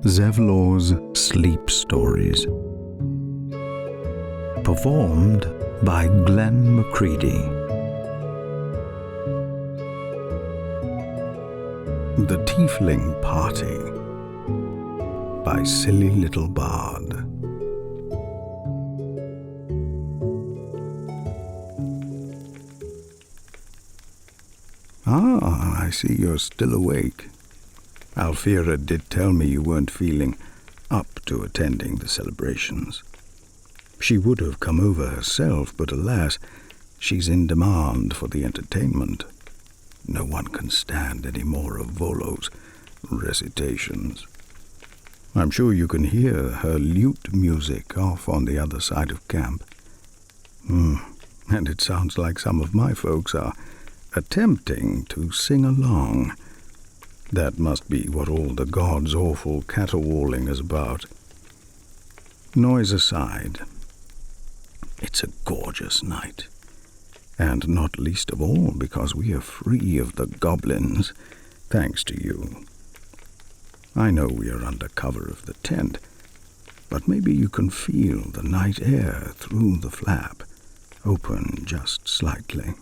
Zevlor's Sleep Stories. Performed by Glenn Macready. The Tiefling Party by Silly Little Bard. Ah, I see you're still awake. Alfira did tell me you weren't feeling up to attending the celebrations. She would have come over herself, but alas, she's in demand for the entertainment. No one can stand any more of Volo's recitations. I'm sure you can hear her lute music off on the other side of camp. And it sounds like some of my folks are attempting to sing along. That must be what all the gods' awful caterwauling is about. Noise aside, it's a gorgeous night, and not least of all because we are free of the goblins, thanks to you. I know we are under cover of the tent, but maybe you can feel the night air through the flap, open just slightly.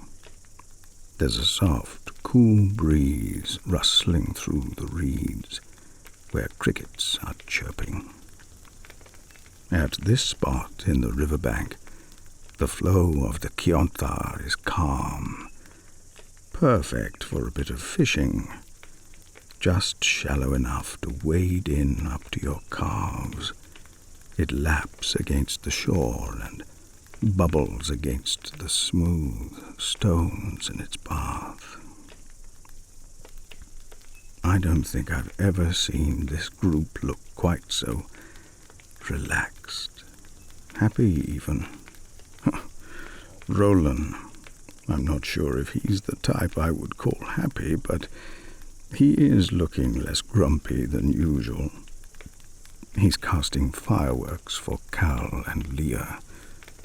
There's a soft, cool breeze rustling through the reeds, where crickets are chirping. At this spot in the riverbank, the flow of the Campfire is calm, perfect for a bit of fishing, just shallow enough to wade in up to your calves. It laps against the shore and bubbles against the smooth stones in its bath. I don't think I've ever seen this group look quite so relaxed, happy even. Roland, I'm not sure if he's the type I would call happy, but he is looking less grumpy than usual. He's casting fireworks for Cal and Leah.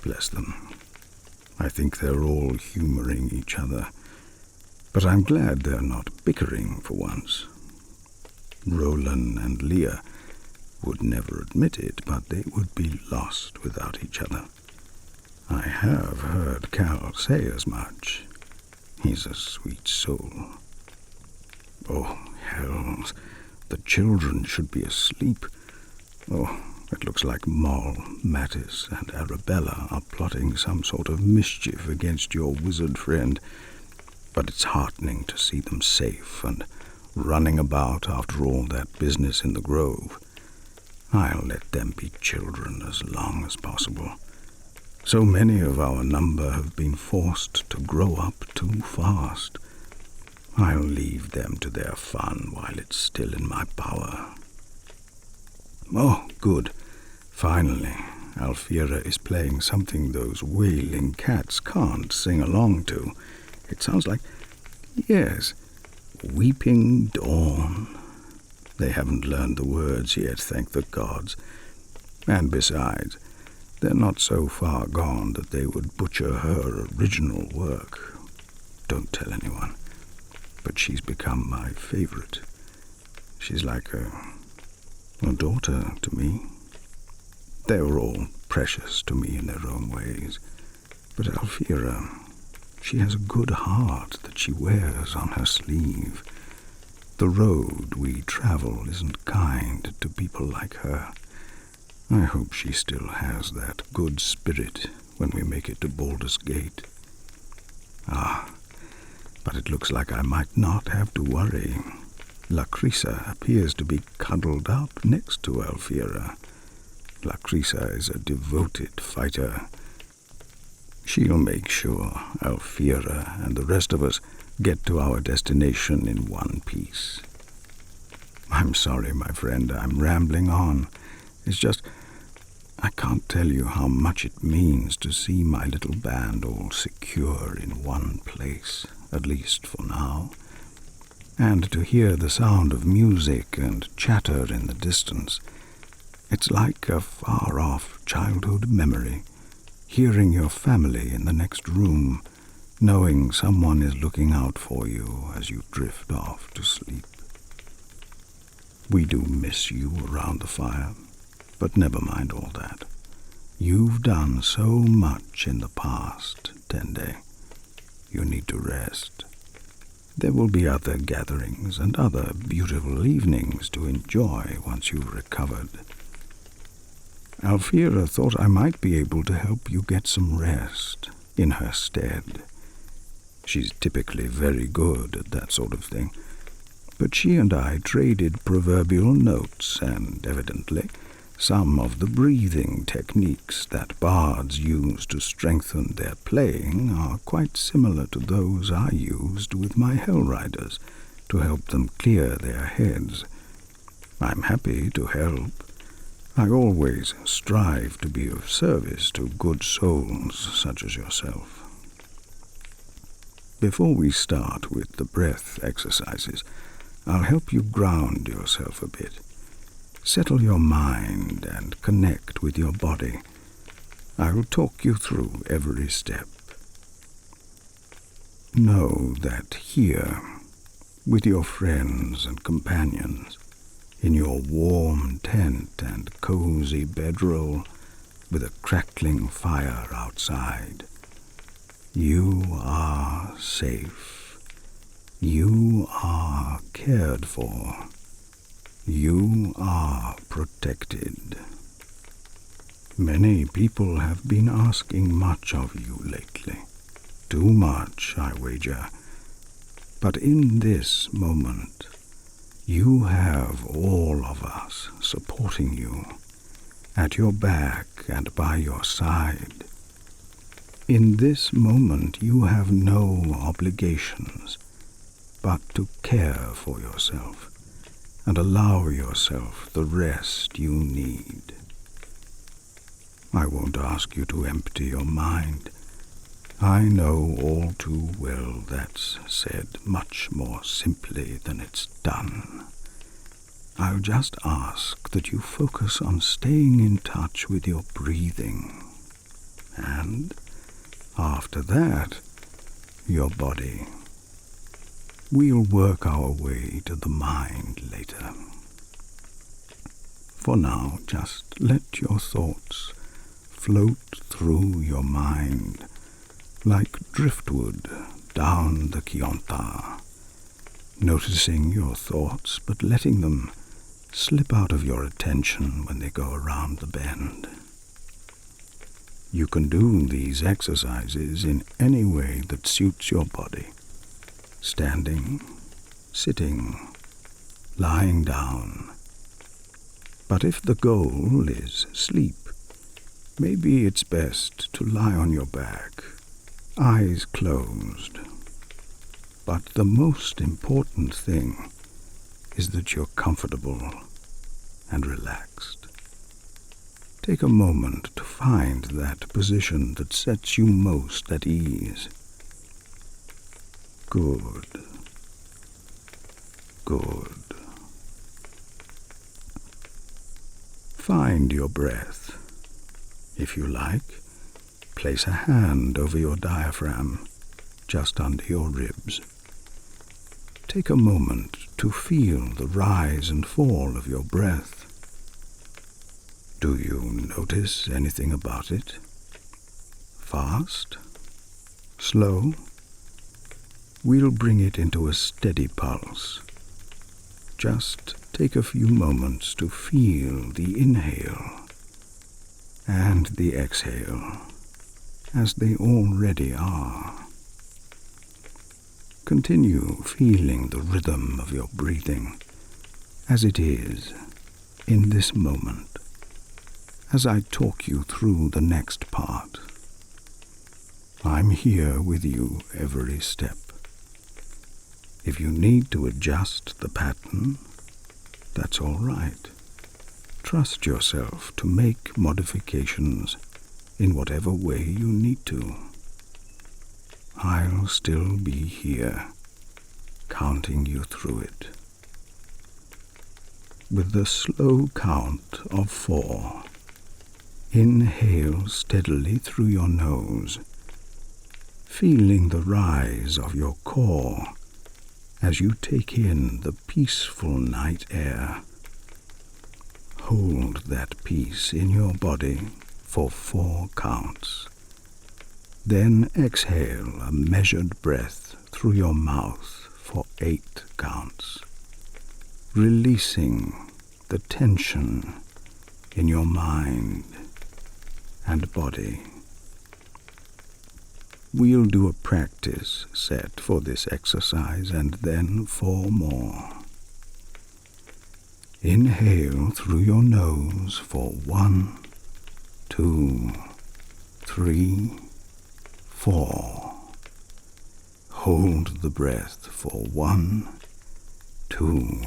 Bless them. I think they're all humoring each other, but I'm glad they're not bickering for once. Roland and Leah would never admit it, but they would be lost without each other. I have heard Cal say as much. He's a sweet soul. Oh, hells, the children should be asleep. Oh, it looks like Moll, Mattis, and Arabella are plotting some sort of mischief against your wizard friend, but it's heartening to see them safe and running about after all that business in the grove. I'll let them be children as long as possible. So many of our number have been forced to grow up too fast. I'll leave them to their fun while it's still in my power. Oh, good. Finally, Alfira is playing something those wailing cats can't sing along to. It sounds like, yes, Weeping Dawn. They haven't learned the words yet, thank the gods. And besides, they're not so far gone that they would butcher her original work. Don't tell anyone, but she's become my favorite. She's like a daughter to me. They were all precious to me in their own ways, but Alfira, she has a good heart that she wears on her sleeve. The road we travel isn't kind to people like her. I hope she still has that good spirit when we make it to Baldur's Gate. But it looks like I might not have to worry. Lacrisa appears to be cuddled up next to Alfira. Lacrisa is a devoted fighter. She'll make sure Alfira and the rest of us get to our destination in one piece. I'm sorry, my friend, I'm rambling on. It's just, I can't tell you how much it means to see my little band all secure in one place, at least for now. And to hear the sound of music and chatter in the distance. It's like a far-off childhood memory, hearing your family in the next room, knowing someone is looking out for you as you drift off to sleep. We do miss you around the fire, but never mind all that. You've done so much in the past, Tende. You need to rest. There will be other gatherings and other beautiful evenings to enjoy once you've recovered. Alfira thought I might be able to help you get some rest in her stead. She's typically very good at that sort of thing, but she and I traded proverbial notes, and evidently some of the breathing techniques that bards use to strengthen their playing are quite similar to those I used with my Hell Riders to help them clear their heads. I'm happy to help. I always strive to be of service to good souls such as yourself. Before we start with the breath exercises, I'll help you ground yourself a bit. Settle your mind and connect with your body. I'll talk you through every step. Know that here, with your friends and companions, in your warm tent and cozy bedroll, with a crackling fire outside, you are safe. You are cared for. You are protected. Many people have been asking much of you lately. Too much, I wager. But in this moment, you have all of us supporting you, at your back and by your side. In this moment, you have no obligations but to care for yourself and allow yourself the rest you need. I won't ask you to empty your mind. I know all too well that's said much more simply than it's done. I'll just ask that you focus on staying in touch with your breathing, and after that, your body. We'll work our way to the mind later. For now, just let your thoughts float through your mind like driftwood down the Kionta, noticing your thoughts but letting them slip out of your attention when they go around the bend. You can do these exercises in any way that suits your body. Standing, sitting, lying down. But if the goal is sleep, maybe it's best to lie on your back, eyes closed. But the most important thing is that you're comfortable and relaxed. Take a moment to find that position that sets you most at ease. Good. Good. Find your breath. If you like, place a hand over your diaphragm, just under your ribs. Take a moment to feel the rise and fall of your breath. Do you notice anything about it? Fast? Slow? We'll bring it into a steady pulse. Just take a few moments to feel the inhale and the exhale, as they already are. Continue feeling the rhythm of your breathing as it is in this moment, as I talk you through the next part. I'm here with you every step. If you need to adjust the pattern, that's all right. Trust yourself to make modifications in whatever way you need to. I'll still be here, counting you through it. With the slow count of 4, inhale steadily through your nose, feeling the rise of your core as you take in the peaceful night air hold that peace in your body for 4 counts. Then exhale a measured breath through your mouth for 8 counts, releasing the tension in your mind and body. We'll do a practice set for this exercise and then 4 more. Inhale through your nose for 1, 2, 3, 4. Hold the breath for 1, 2,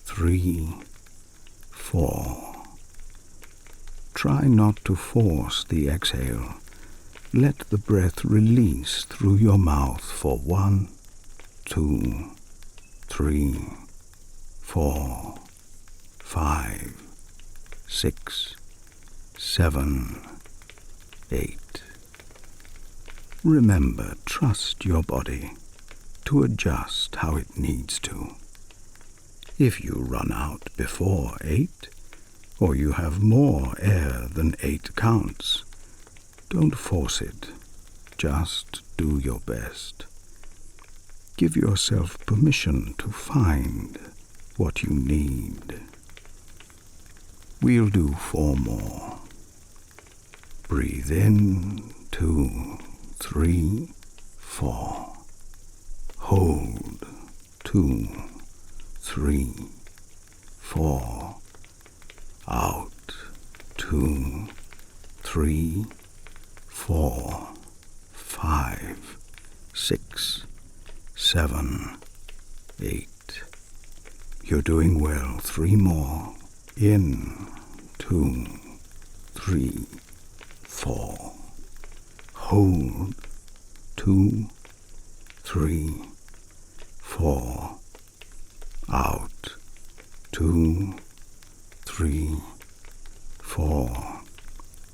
3, 4. Try not to force the exhale. Let the breath release through your mouth for 1, 2, 3, 4, 5, 6, 7, 8. Remember, trust your body to adjust how it needs to. If you run out before 8, or you have more air than 8 counts, don't force it. Just do your best. Give yourself permission to find what you need. We'll do 4 more. Breathe in, 2, 3, 4. Hold, 2, 3, 4. Out, 2, 3, 4, 5, 6, 7, 8. You're doing well. 3 more. In, 2, 3, 4. Hold, 2, 3, 4. Out, 2, 3, 4,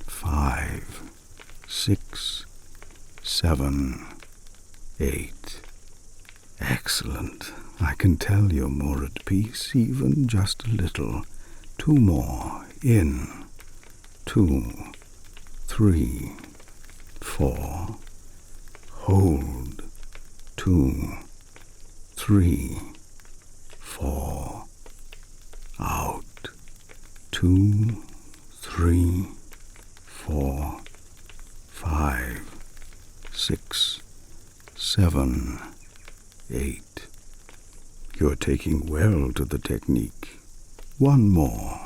5, 6, 7, 8. Excellent. I can tell you're more at peace, even just a little. 2 more. In. 2, 3, 4. Hold. 2, 3, 4. Out. 2, 3, 4, 5, 6, 7, 8. You're taking well to the technique. 1 more.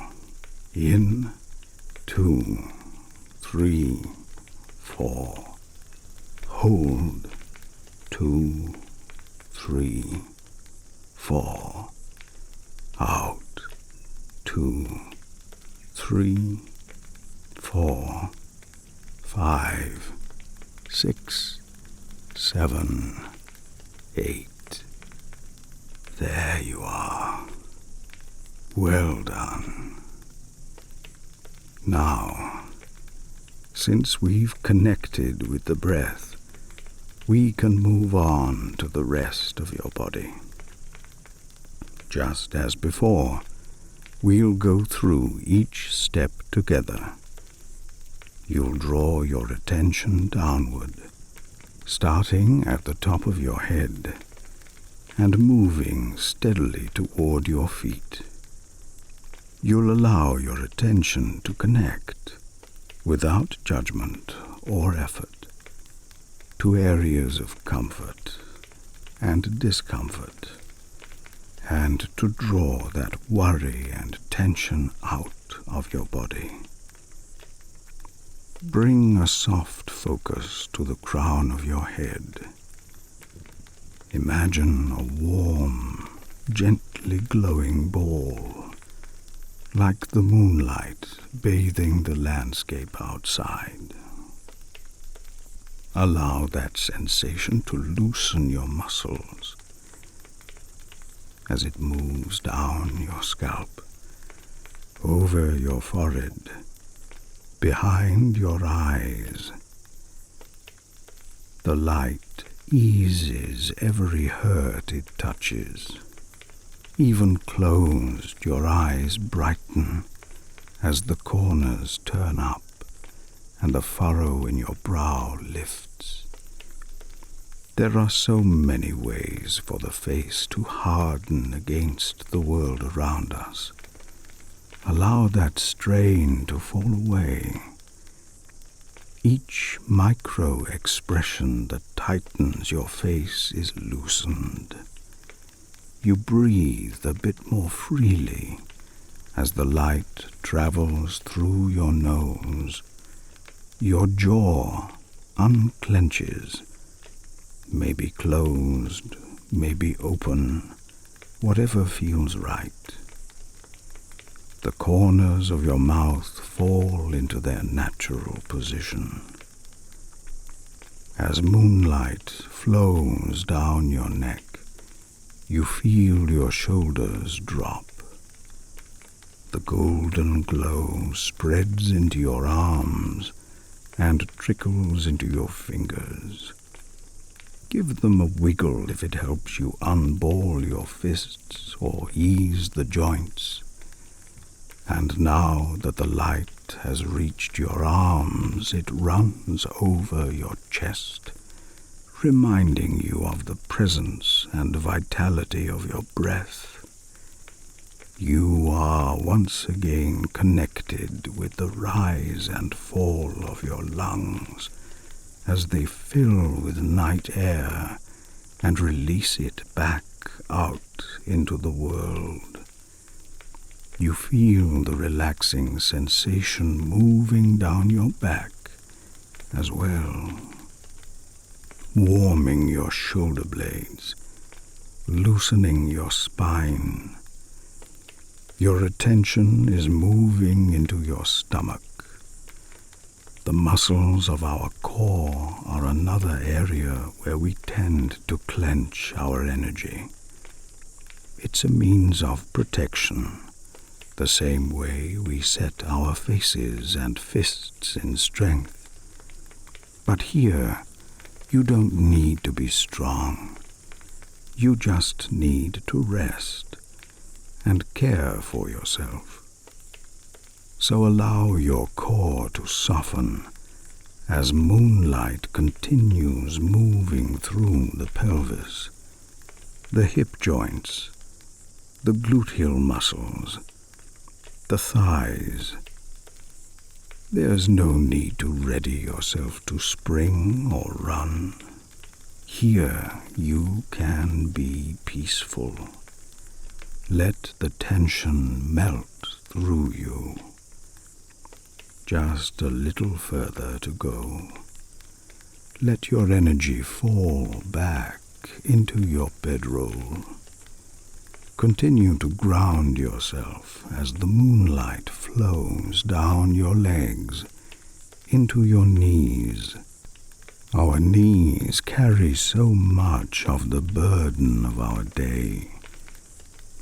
In, 2, 3, 4. Hold, 2, 3, 4. Out, 2, 3, 4, 5, 6, 7, 8. There you are. Well done. Now, since we've connected with the breath, we can move on to the rest of your body. Just as before, we'll go through each step together. You'll draw your attention downward, starting at the top of your head and moving steadily toward your feet. You'll allow your attention to connect, without judgment or effort, to areas of comfort and discomfort, and to draw that worry and tension out of your body. Bring a soft focus to the crown of your head. Imagine a warm, gently glowing ball, like the moonlight bathing the landscape outside. Allow that sensation to loosen your muscles as it moves down your scalp, over your forehead, behind your eyes. The light eases every hurt it touches. Even closed, your eyes brighten as the corners turn up and the furrow in your brow lifts. There are so many ways for the face to harden against the world around us. Allow that strain to fall away. Each micro-expression that tightens your face is loosened. You breathe a bit more freely as the light travels through your nose. Your jaw unclenches, maybe closed, maybe open, whatever feels right. The corners of your mouth fall into their natural position. As moonlight flows down your neck, you feel your shoulders drop. The golden glow spreads into your arms and trickles into your fingers. Give them a wiggle if it helps you unball your fists or ease the joints. And now that the light has reached your arms, it runs over your chest, reminding you of the presence and vitality of your breath. You are once again connected with the rise and fall of your lungs as they fill with night air and release it back out into the world. You feel the relaxing sensation moving down your back as well, warming your shoulder blades, loosening your spine. Your attention is moving into your stomach. The muscles of our core are another area where we tend to clench our energy. It's a means of protection, the same way we set our faces and fists in strength. But here, you don't need to be strong. You just need to rest and care for yourself. So allow your core to soften as moonlight continues moving through the pelvis, the hip joints, the gluteal muscles, the thighs. There's no need to ready yourself to spring or run. Here you can be peaceful. Let the tension melt through you. Just a little further to go. Let your energy fall back into your bedroll. Continue to ground yourself as the moonlight flows down your legs into your knees. Our knees carry so much of the burden of our day.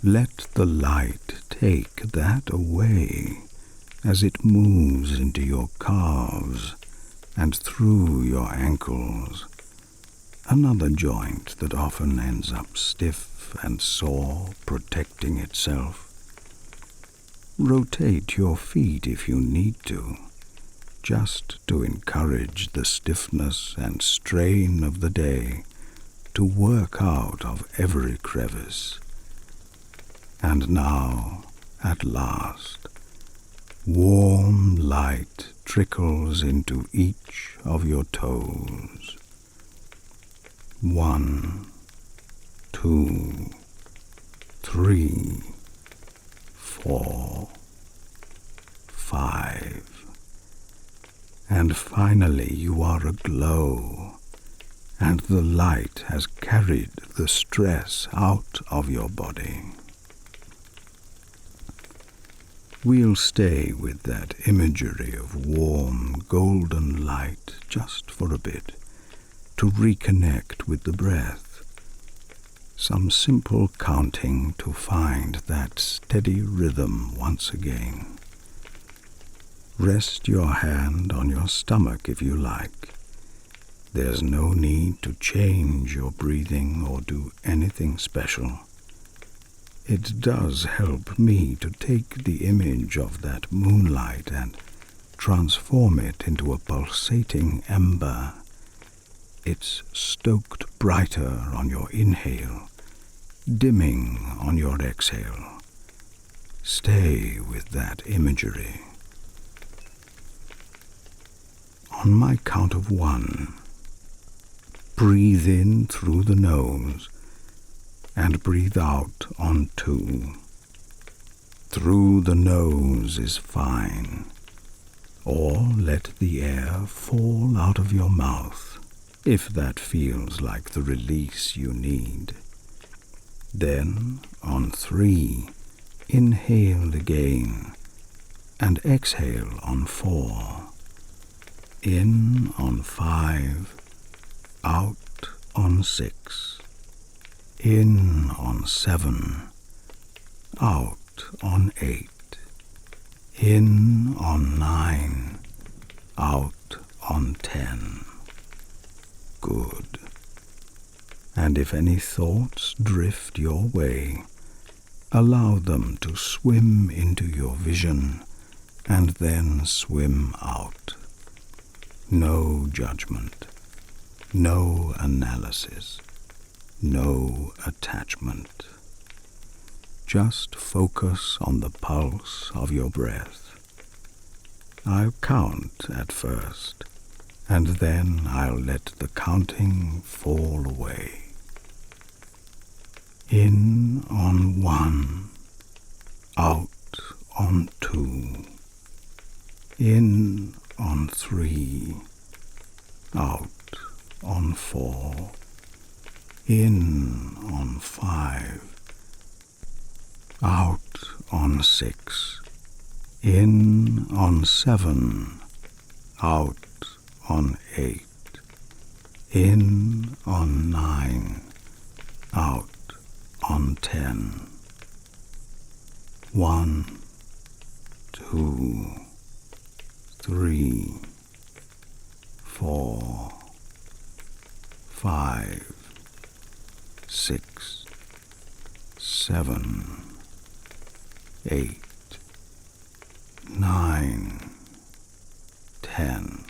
Let the light take that away as it moves into your calves and through your ankles, another joint that often ends up stiff and sore, protecting itself. Rotate your feet if you need to, just to encourage the stiffness and strain of the day to work out of every crevice. And now, at last, warm light trickles into each of your toes. 1, 2, 3, 4, 5. And finally you are aglow, and the light has carried the stress out of your body. We'll stay with that imagery of warm, golden light just for a bit, to reconnect with the breath. Some simple counting to find that steady rhythm once again. Rest your hand on your stomach if you like. There's no need to change your breathing or do anything special. It does help me to take the image of that moonlight and transform it into a pulsating ember. It's stoked brighter on your inhale, dimming on your exhale. Stay with that imagery. On my count of 1, breathe in through the nose and breathe out on 2. Through the nose is fine, or let the air fall out of your mouth if that feels like the release you need. Then, on 3, inhale again and exhale on 4. In on 5, out on 6, in on 7, out on 8, in on 9, out on 10. Good. And if any thoughts drift your way, allow them to swim into your vision and then swim out. No judgment, no analysis, no attachment. Just focus on the pulse of your breath. I'll count at first, and then I'll let the counting fall away. In on 1, out on 2, in on 3, out on 4, in on 5, out on 6, in on 7, out on 8, in on 9, out on 10. 1, 2, 3, 4, 5, 6, 7, 8, 9, 10.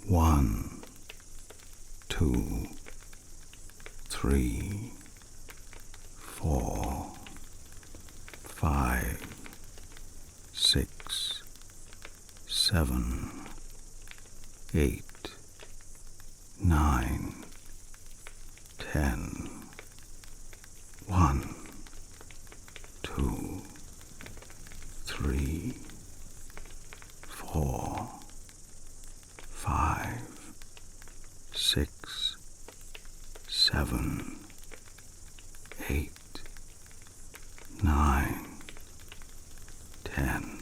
1, 2, 3, 4, 5, 6, 7, 8, 9, 10. 1, 2, 3, 4, 5, 6, 7, 8, 9, 10.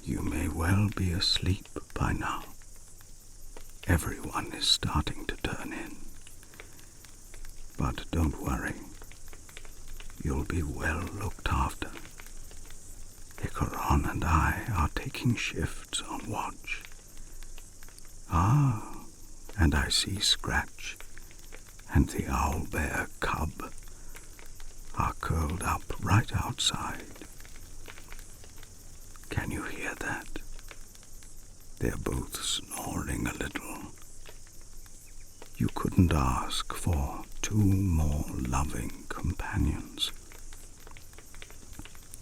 You may well be asleep by now. Everyone is starting to turn in. But don't worry. You'll be well looked after. Icaron and I are taking shifts on watch. Ah, and I see Scratch and the owlbear cub are curled up right outside. Can you hear that? They're both snoring a little. You couldn't ask for 2 more loving companions.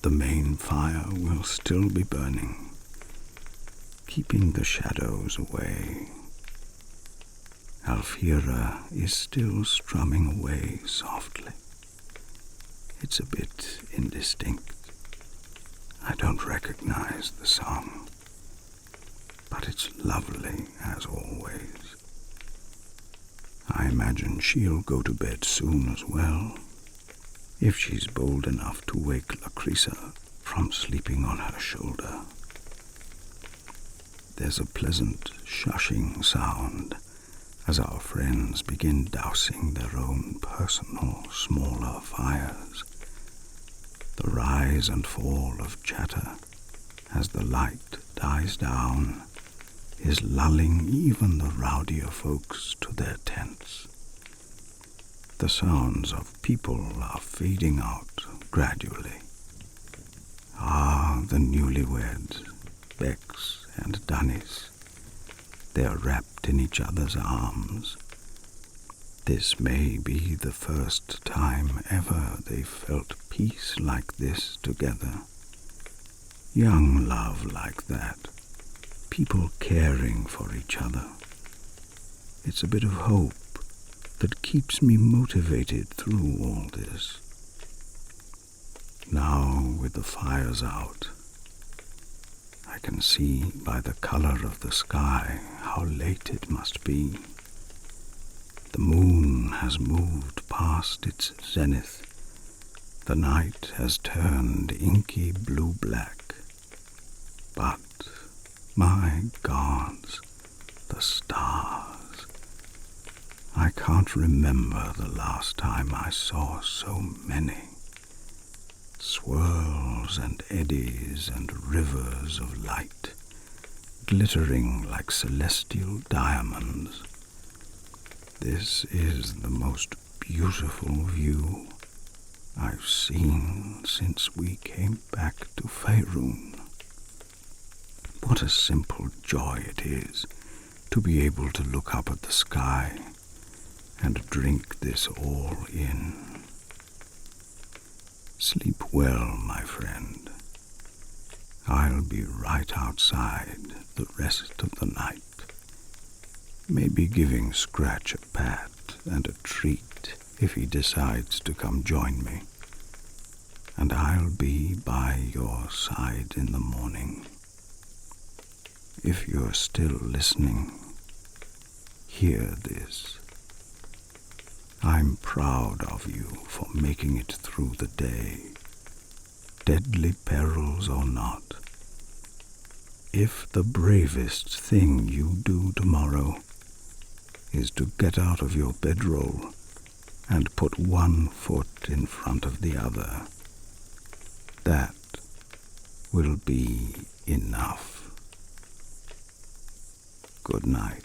The main fire will still be burning, keeping the shadows away. Alfira is still strumming away softly. It's a bit indistinct. I don't recognize the song, but it's lovely as always. I imagine she'll go to bed soon as well, if she's bold enough to wake Lacrisa from sleeping on her shoulder. There's a pleasant shushing sound as our friends begin dousing their own personal, smaller fires. The rise and fall of chatter as the light dies down is lulling even the rowdier folks to their tents. The sounds of people are fading out gradually. The newlyweds, Bex and Dunnies, they are wrapped in each other's arms. This may be the first time ever they felt peace like this together. Young love like that, people caring for each other. It's a bit of hope that keeps me motivated through all this. Now, with the fires out, I can see by the color of the sky how late it must be. The moon has moved past its zenith. The night has turned inky blue-black. But, my gods, the stars. I can't remember the last time I saw so many. Swirls and eddies and rivers of light, glittering like celestial diamonds. This is the most beautiful view I've seen since we came back to Faerun. What a simple joy it is to be able to look up at the sky and drink this all in. Sleep well, my friend. I'll be right outside the rest of the night, maybe giving Scratch a pat and a treat if he decides to come join me, and I'll be by your side in the morning. If you're still listening, hear this. I'm proud of you for making it through the day, deadly perils or not. If the bravest thing you do tomorrow is to get out of your bedroll and put one foot in front of the other, that will be enough. Good night.